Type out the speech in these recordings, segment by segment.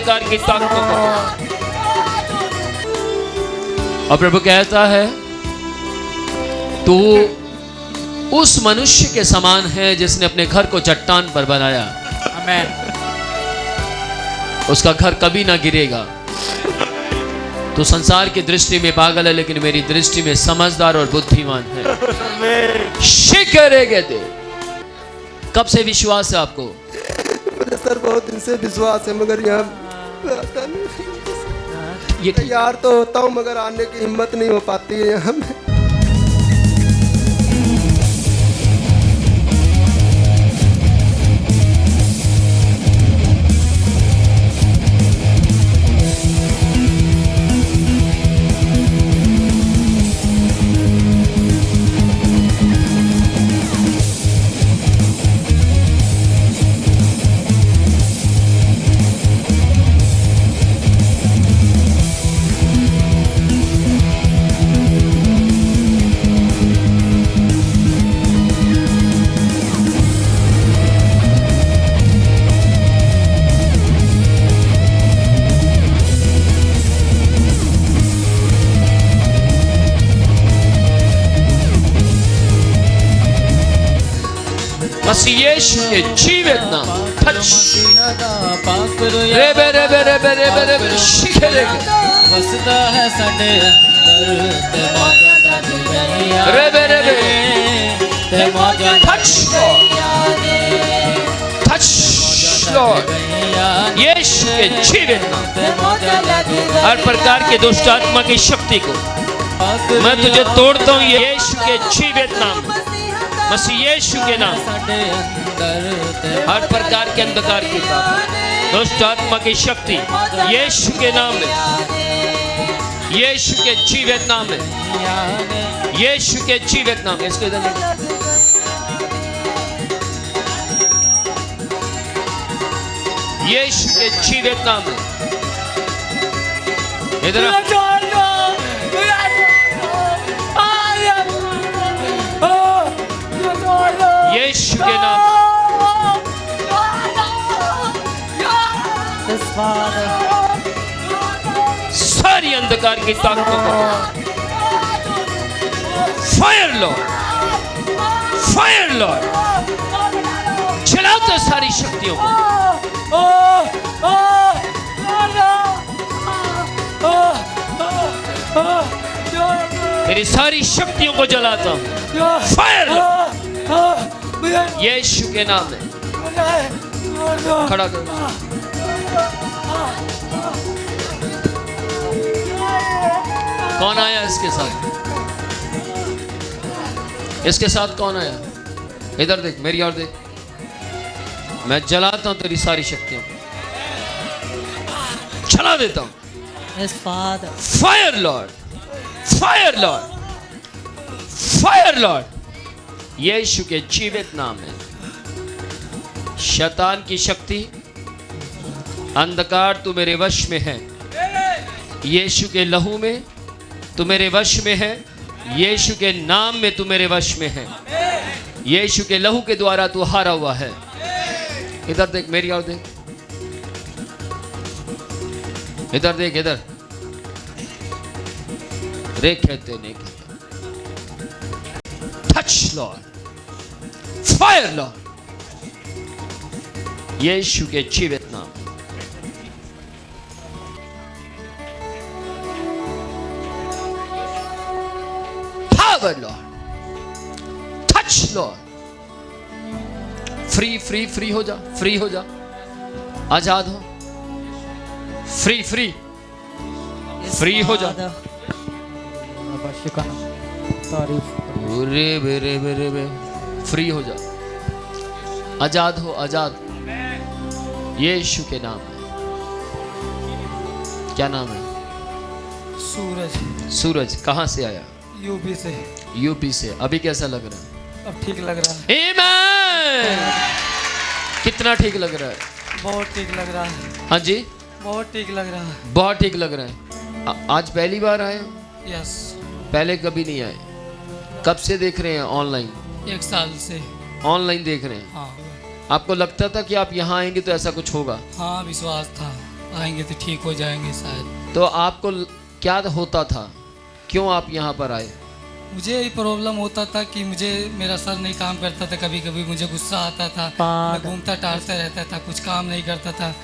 अंधकार की ताकतों को। और प्रभु कहता है तू उस मनुष्य के समान है जिसने अपने घर को चट्टान पर बनाया। आमेन। उसका घर कभी ना गिरेगा। तो संसार की दृष्टि में पागल है, लेकिन मेरी दृष्टि में समझदार और बुद्धिमान है। शिकरेगे दे। कब से विश्वास है आपको? मुझे सर बहुत दिन से विश्वास है, मगर यहाँ ये तैयार तो होता हूँ मगर आने की हिम्मत नहीं हो पाती है यहाँ में। मसीह यीशु के जीवित नाम टच रे बे रे बे रे बे रे बे रे बे शिकरेगे वसदा है साडे अंदर ते मौजा लग गईया रे बे रे बे ते मौजा टच टच लॉर्ड यीशु के जीवित नाम ते मौजा लग हर प्रकार के दुष्ट आत्मा की शक्ति को मैं तुझे तोड़ता हूँ यीशु के जीवित नाम में। मसीह यीशु के नाम हर प्रकार के अंधकार की ताकत दुष्ट आत्मा की शक्ति यीशु के नाम में, यीशु के जीवित नाम में, यीशु के जीवित नाम में। इसको इधर यीशु के जीवित नाम में इधर यीशु के नाम सारी अंधकार की ताकतों को फायर लॉर्ड, फायर लॉर्ड चलाओ सारी शक्तियों को। मेरी सारी शक्तियों को जलाता हूँ फायर लॉर्ड यीशु के नाम में। खड़ा कर। कौन आया इसके साथ? इसके साथ कौन आया? इधर देख, मेरी ओर देख। मैं जलाता हूं तेरी सारी शक्तियों को, जला देता हूं। Fire lord, fire lord, fire lord Yeshu के जीवित नाम में। शैतान की शक्ति अंधकार तू मेरे वश में है, यीशु के लहू में तू मेरे वश में है, यीशु के नाम में तू मेरे वश में है, यीशु के लहू के द्वारा तू हारा हुआ है। इधर देख, मेरी ओर देख, इधर देख, इधर रे कहते नहीं touch Lord, fire lord Yeshu के जीवित नाम। Power Lord, touch Lord. Free free free हो जा, फ्री हो जा, आजाद हो, फ्री फ्री फ्री हो जा। रे बे रे बे रे बे फ्री हो जा, आजाद हो, आजाद यीशु के नाम में। क्या नाम है? सूरज। सूरज कहाँ से आया? यूपी से। यूपी से। अभी कैसा लग रहा है? अब ठीक लग रहा है। आमीन। कितना ठीक लग रहा है? बहुत ठीक लग रहा है। हाँ जी, बहुत ठीक लग रहा है। बहुत ठीक लग रहा है। आज पहली बार आए? यस। पहले कभी नहीं आए? कब से देख रहे हैं? ऑनलाइन? 1 साल से ऑनलाइन देख रहे हैं। हाँ। आपको लगता था कि आप यहाँ आएंगे तो ऐसा कुछ होगा? हाँ, विश्वास था। आएंगे तो ठीक हो जाएंगे शायद। तो आपको क्या होता था, क्यों आप यहाँ पर आए? मुझे यही प्रॉब्लम होता था कि मेरा सर नहीं काम करता था, कभी कभी मुझे गुस्सा आता था, मैं घूमता टहलता रहता था, कुछ काम नहीं करता था।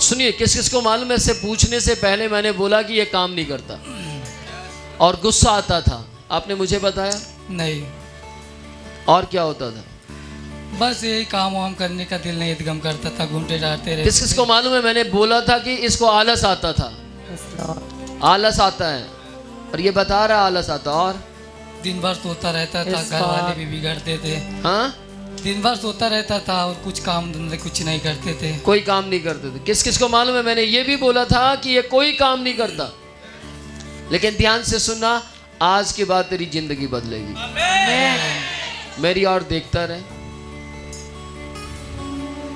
सुनिए, किस किस को मालूम है, इससे पूछने से पहले मैंने बोला कि ये काम नहीं करता और गुस्सा आता था, आपने मुझे बताया नहीं। और क्या होता था? बस यही काम वाम करने का दिल नहीं एकदम करता था, घूमते टहलते रहते। किस किस को मालूम है, मैंने बोला था कि इसको आलस आता था, आलस आता है, और ये बता रहा आलस आता। और दिन भर सोता रहता था, घर वाले भी बिगड़ते थे। हाँ, दिन भर सोता रहता था और कुछ काम धंधे कुछ नहीं करते थे, कोई काम नहीं करते थे। किस किस को मालूम है, मैंने ये भी बोला था कि ये कोई काम नहीं करता। लेकिन ध्यान से सुनना, आज के बाद तेरी जिंदगी बदलेगी। मेरी और देखता रहे,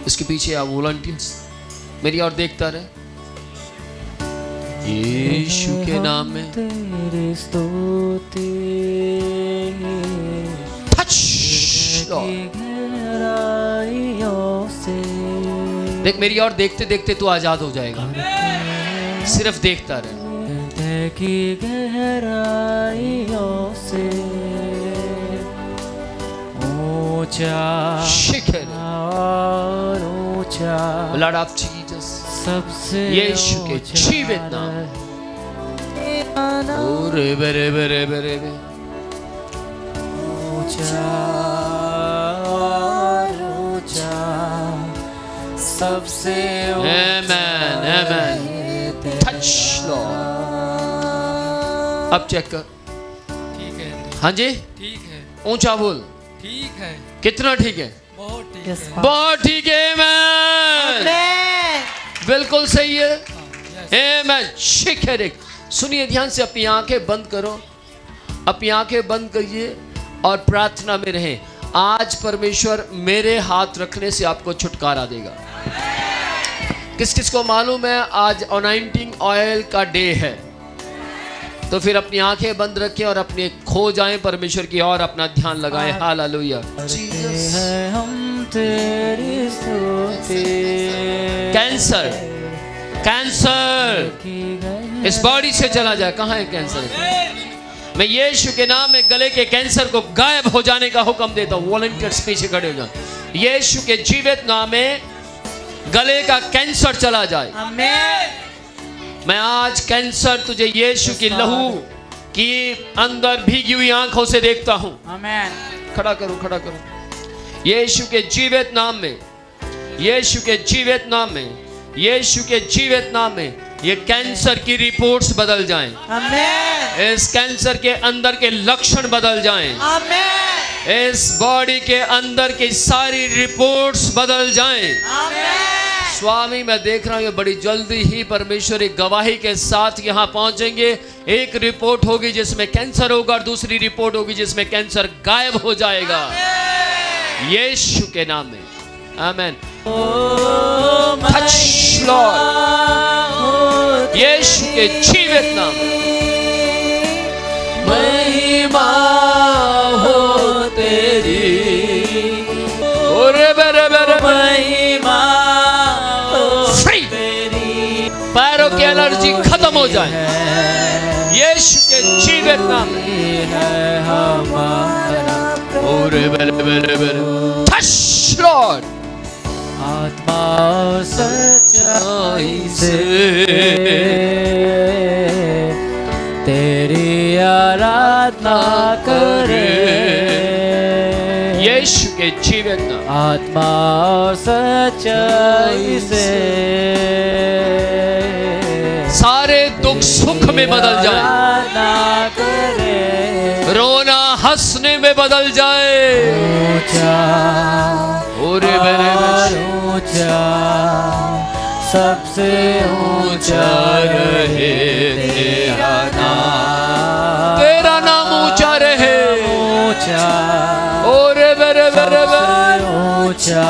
इसके पीछे आप वॉलंटियर्स, मेरी और देखता रहे। यीशु के नाम में तेरी स्तुति गहराइयों से। देख, मेरी और देखते देखते तू आजाद हो जाएगा, सिर्फ देखता रहे। की गहराइयों से ऊंचा शिखर और ऊंचा, ब्लड ऑफ जीसस, सबसे यीशु के जीवित नाम। रे बरे बरे बरे बरे। ऊंचा और ऊंचा, सबसे आमेन आमेन। Touch lord. अब चेक कर। ठीक है, हाँ जी, ठीक है, ऊंचा बोल। ठीक है, कितना ठीक है? बहुत ठीक है, बहुत ठीक है। आमेन, बिल्कुल सही है। आमेन। शिखर एक। सुनिए ध्यान से, अपनी आंखें बंद करो, अपनी आंखें बंद करिए और प्रार्थना में रहें। आज परमेश्वर मेरे हाथ रखने से आपको छुटकारा देगा। किस किस को मालूम है आज अनॉइंटिंग ऑयल का डे है? तो फिर अपनी आंखें बंद रखें और अपने खो जाएं परमेश्वर की और अपना ध्यान लगाएं। हालेलुया। हम तेरी स्तुति। कैंसर, कैंसर इस बॉडी से चला जाए। कहाँ है कैंसर? मैं यीशु के नाम में गले के कैंसर को गायब हो जाने का हुक्म देता हूँ। वॉलंटियर्स पीछे खड़े हो जाए। यीशु के जीवित नाम में गले का कैंसर चला जाए। मैं आज कैंसर तुझे यीशु की लहू की अंदर भीगी हुई आंखों से देखता हूँ। खड़ा करो, खड़ा करो। यीशु के जीवित नाम में, यीशु के जीवित नाम में, यीशु के जीवित नाम में ये कैंसर की रिपोर्ट्स बदल जाएं। इस कैंसर के अंदर के लक्षण बदल जाएं। इस बॉडी के अंदर की सारी रिपोर्ट्स बदल जाएं। स्वामी, मैं देख रहा हूँ ये बड़ी जल्दी ही परमेश्वर एक गवाही के साथ यहाँ पहुंचेंगे। एक रिपोर्ट होगी जिसमें कैंसर होगा और दूसरी रिपोर्ट होगी जिसमें कैंसर गायब हो जाएगा यीशु के नाम में। आमेन। टच लॉर्ड, यीशु के जीवित नाम। महिमा हो तेरी, ओरे बरे बरे, महिमा फ्री। पैरों की एलर्जी खत्म हो जाए यीशु के जीवित नाम में। है हमारा ओरे बरे बरे बरे। Touch Lord. आत्मा और सच्चाई से तेरी आराधना करे। यीशु के जीवित नाम। आत्मा और सच्चाई से सारे दुख सुख में बदल जाए, आराधना करे। रोना हंसने में बदल जाए। ऊंचा ओरे बरे बरे। ऊंचा, सबसे ऊंचा रहे तेरा नाम। तेरा नाम ऊंचा रहे। ऊंचा, ओरे बरे बरे बरे। ऊंचा,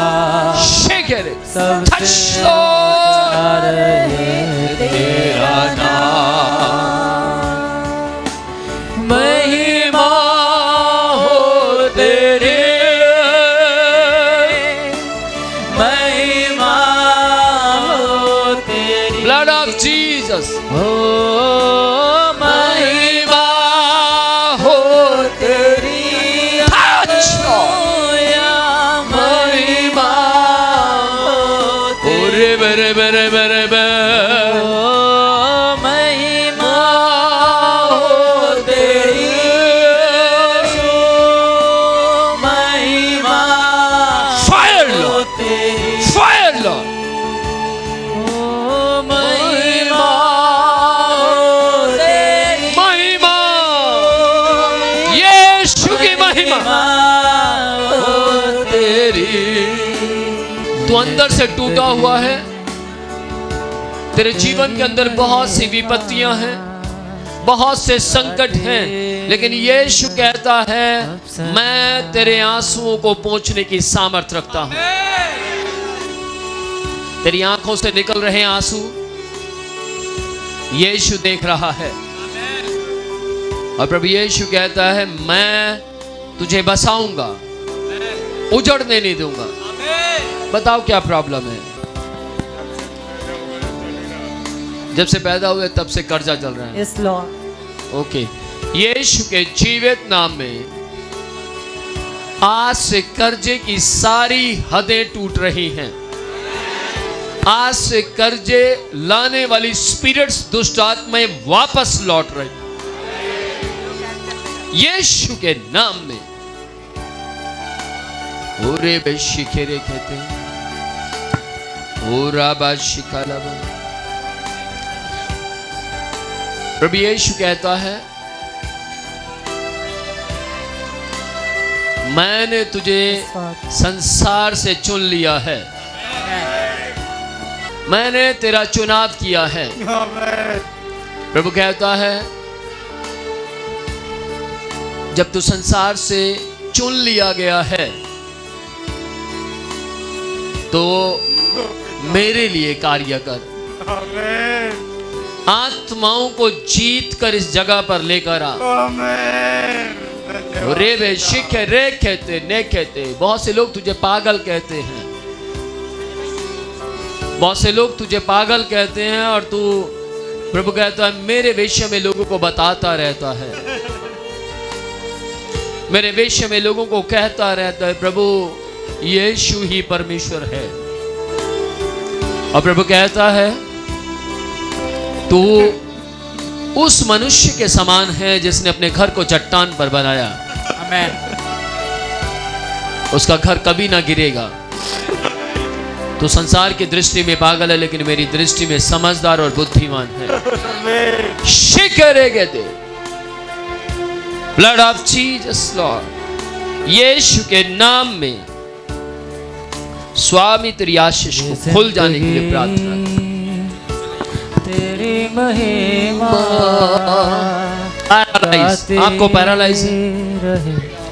शिखर। सबसे टच लॉर्ड। रहे तेरा नाम। महिमा हो तेरी, महिमा हो तेरी। महिमा ओ तेरी। तू अंदर से टूटा हुआ है, तेरे जीवन के अंदर बहुत सी विपत्तियां हैं, बहुत से संकट हैं, लेकिन यीशु कहता है मैं तेरे आंसुओं को पोंछने की सामर्थ्य रखता हूं। तेरी आंखों से निकल रहे आंसू यीशु देख रहा है, और प्रभु यीशु कहता है मैं तुझे बसाऊंगा, उजड़ने नहीं दूंगा। बताओ क्या प्रॉब्लम है? जब से पैदा हुए तब से कर्जा चल रहा है। Yes Lord. ओके, यीशु के जीवित नाम में आज से कर्जे की सारी हदें टूट रही हैं। आज से कर्जे लाने वाली स्पिरिट्स, दुष्ट आत्माएं वापस लौट रही यीशु के नाम में। ओरे बेशिखेरे कहते ओरा बाशिकालाबा। प्रभु यीशु कहता है मैंने तुझे संसार से चुन लिया है, मैंने तेरा चुनाव किया है। प्रभु कहता है जब तू संसार से चुन लिया गया है तो मेरे लिए कार्य कर। आत्माओं को जीत कर इस जगह पर लेकर आ। रे वे शिख रे कहते ने कहते। बहुत से लोग तुझे पागल कहते हैं, बहुत से लोग तुझे पागल कहते हैं, और तू प्रभु कहता है मेरे विषय में लोगों को बताता रहता है, मेरे विषय में लोगों को कहता रहता है प्रभु यीशु ही परमेश्वर है। और प्रभु कहता है तू उस मनुष्य के समान है जिसने अपने घर को चट्टान पर बनाया। आमेन। उसका घर कभी ना गिरेगा। तो संसार की दृष्टि में पागल है, लेकिन मेरी दृष्टि में समझदार और बुद्धिमान है। शिकरे कहते blood of Jesus Lord, Yeshu के नाम में स्वामी तेरी आशीष को खुल जाने के लिए प्रार्थना। तेरी महिमा पैरालाइज, आपको पैरालाइज है?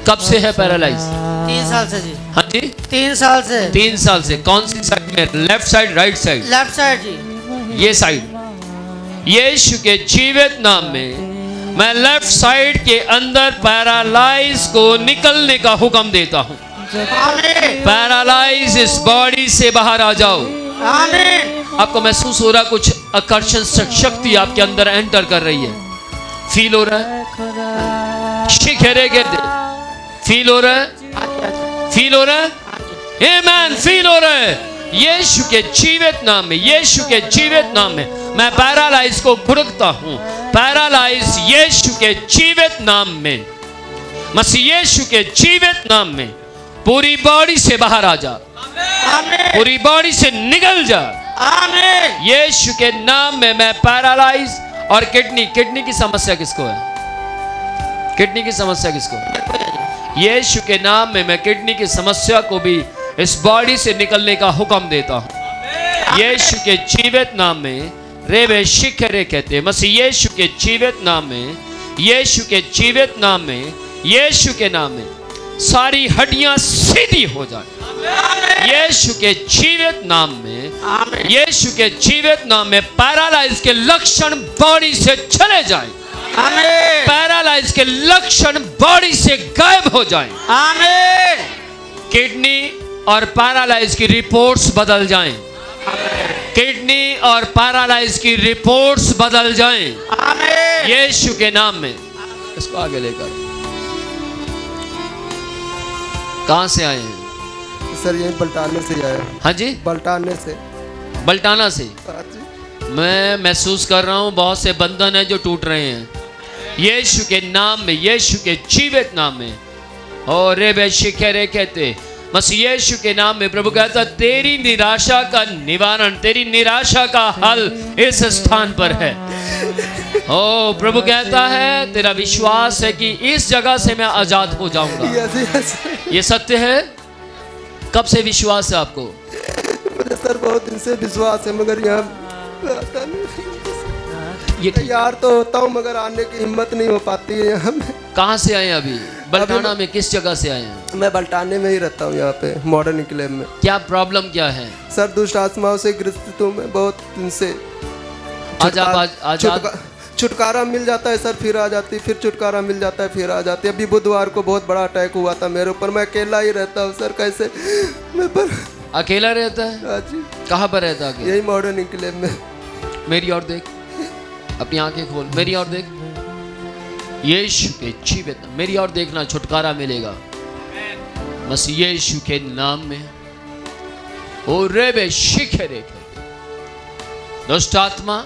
कब से है पैरालाइज? 3 साल से जी। हाँ जी 3 साल से। 3 साल से। कौन सी साइड में? Left side, right side? Left side जी। ये साइड। यीशु के जीवित नाम में मैं लेफ्ट साइड के अंदर पैरालाइज को निकलने का हुक्म देता हूं। पैरालाइज इस बॉडी से बाहर आ जाओ। आपको महसूस हो रहा कुछ आकर्षण शक्ति आपके अंदर एंटर कर रही है? फील हो रहा है? शिखरे कहते फील हो रहा है? फील हो रहा है? आमेन। फील हो रहा है? यीशु के जीवित नाम में, यीशु के जीवित नाम में मैं पैरालाइज को भुड़कता हूं। पैरालाइज यीशु के जीवित नाम में, मसीह यीशु के जीवित नाम में पूरी बॉडी से बाहर आ जा, पूरी बॉडी से निकल जा। यीशु के नाम में मैं पैरालाइज। और किडनी की समस्या किसको है? किडनी की समस्या किसको है? यीशु के नाम में मैं किडनी की समस्या को भी इस बॉडी से निकलने का हुक्म देता हूं। यीशु के जीवित नाम में रेवे शिखरे कहते, मसीह यीशु के जीवित नाम में, यीशु के जीवित नाम में, यीशु के नाम में सारी हड्डियां सीधी हो जाए। यीशु के जीवित नाम में, यीशु के जीवित नाम में पैरालाइज के लक्षण बॉडी से चले जाएं। पैरालाइज के लक्षण बॉडी से गायब हो जाएं। किडनी और पैरालाइज की रिपोर्ट्स बदल जाएं। किडनी और पैरालाइज की रिपोर्ट्स बदल जाएं यीशु के नाम में। इसको आगे लेकर। कहां से आए हैं सर? यही बल्टाने से आया। हाँ जी, बल्टाने से। बल्टाना से। हाँ जी। मैं महसूस कर रहा हूं बहुत से बंधन है जो टूट रहे हैं यीशु के नाम में, यीशु के जीवित नाम में। और रे शिखरे कहते बस यीशु के नाम में प्रभु कहता है तेरी निराशा का निवारण, तेरी निराशा का हल इस स्थान पर है। ओ प्रभु कहता है तेरा विश्वास है कि इस जगह से मैं आजाद हो जाऊंगा। यस यस ये सत्य है। कब से विश्वास है आपको? मुझे सर बहुत दिन से विश्वास है, मगर यहाँ आता नहीं। ये तैयार तो होता हूँ मगर आने की हिम्मत नहीं हो पाती है यहाँ में। कहाँ से आए अभी? बलटाना में किस जगह से आए हैं? मैं बल्टाने में ही रहता हूँ, यहाँ पे मॉडर्न इनक्लेव में। क्या प्रॉब्लम क्या है? सर दुष्ट आत्माओं से ग्रसित हूँ मैं बहुत दिन से। आज आप आजाद छुटकारा मिल जाता है सर, फिर आ जाती, फिर छुटकारा मिल जाता है, फिर आ जाती। अभी बुधवार को बहुत बड़ा अटैक हुआ था मेरे ऊपर, मैं अकेला ही रहता हूँ सर। कैसे मैं पर अकेला रहता है? हाँ जी, कहाँ पर रहता है? यही मॉडर्न इनक्लेव में। मेरी ओर देख, अपनी आंखें खोल, मेरी ओर देख। यीशु के जीवित नाम, मेरी ओर देखना, छुटकारा मिलेगा बस यीशु के नाम में। ओ रेबे शिखे रेखे दुष्ट आत्मा,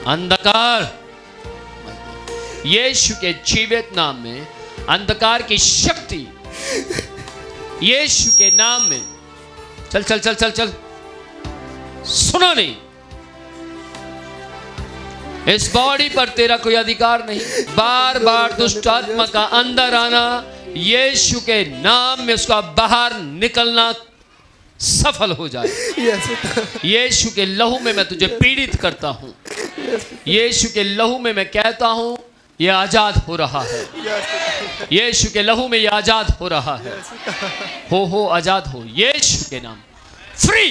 अंधकार, यीशु के जीवित नाम में अंधकार की शक्ति यीशु के नाम में चल चल चल चल चल। सुनो नहीं, इस बॉडी पर तेरा कोई अधिकार नहीं। बार बार दुष्ट आत्मा का अंदर आना, यीशु के नाम में उसका बाहर निकलना सफल हो जाए। यीशु के लहू में मैं तुझे पीड़ित करता हूं। यीशु के लहू में मैं कहता हूं ये आजाद हो रहा है। यीशु के लहू में ये आजाद हो रहा है। हो आजाद हो यीशु के नाम। फ्री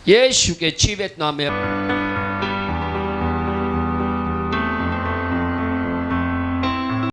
यीशु के जीवित नाम में।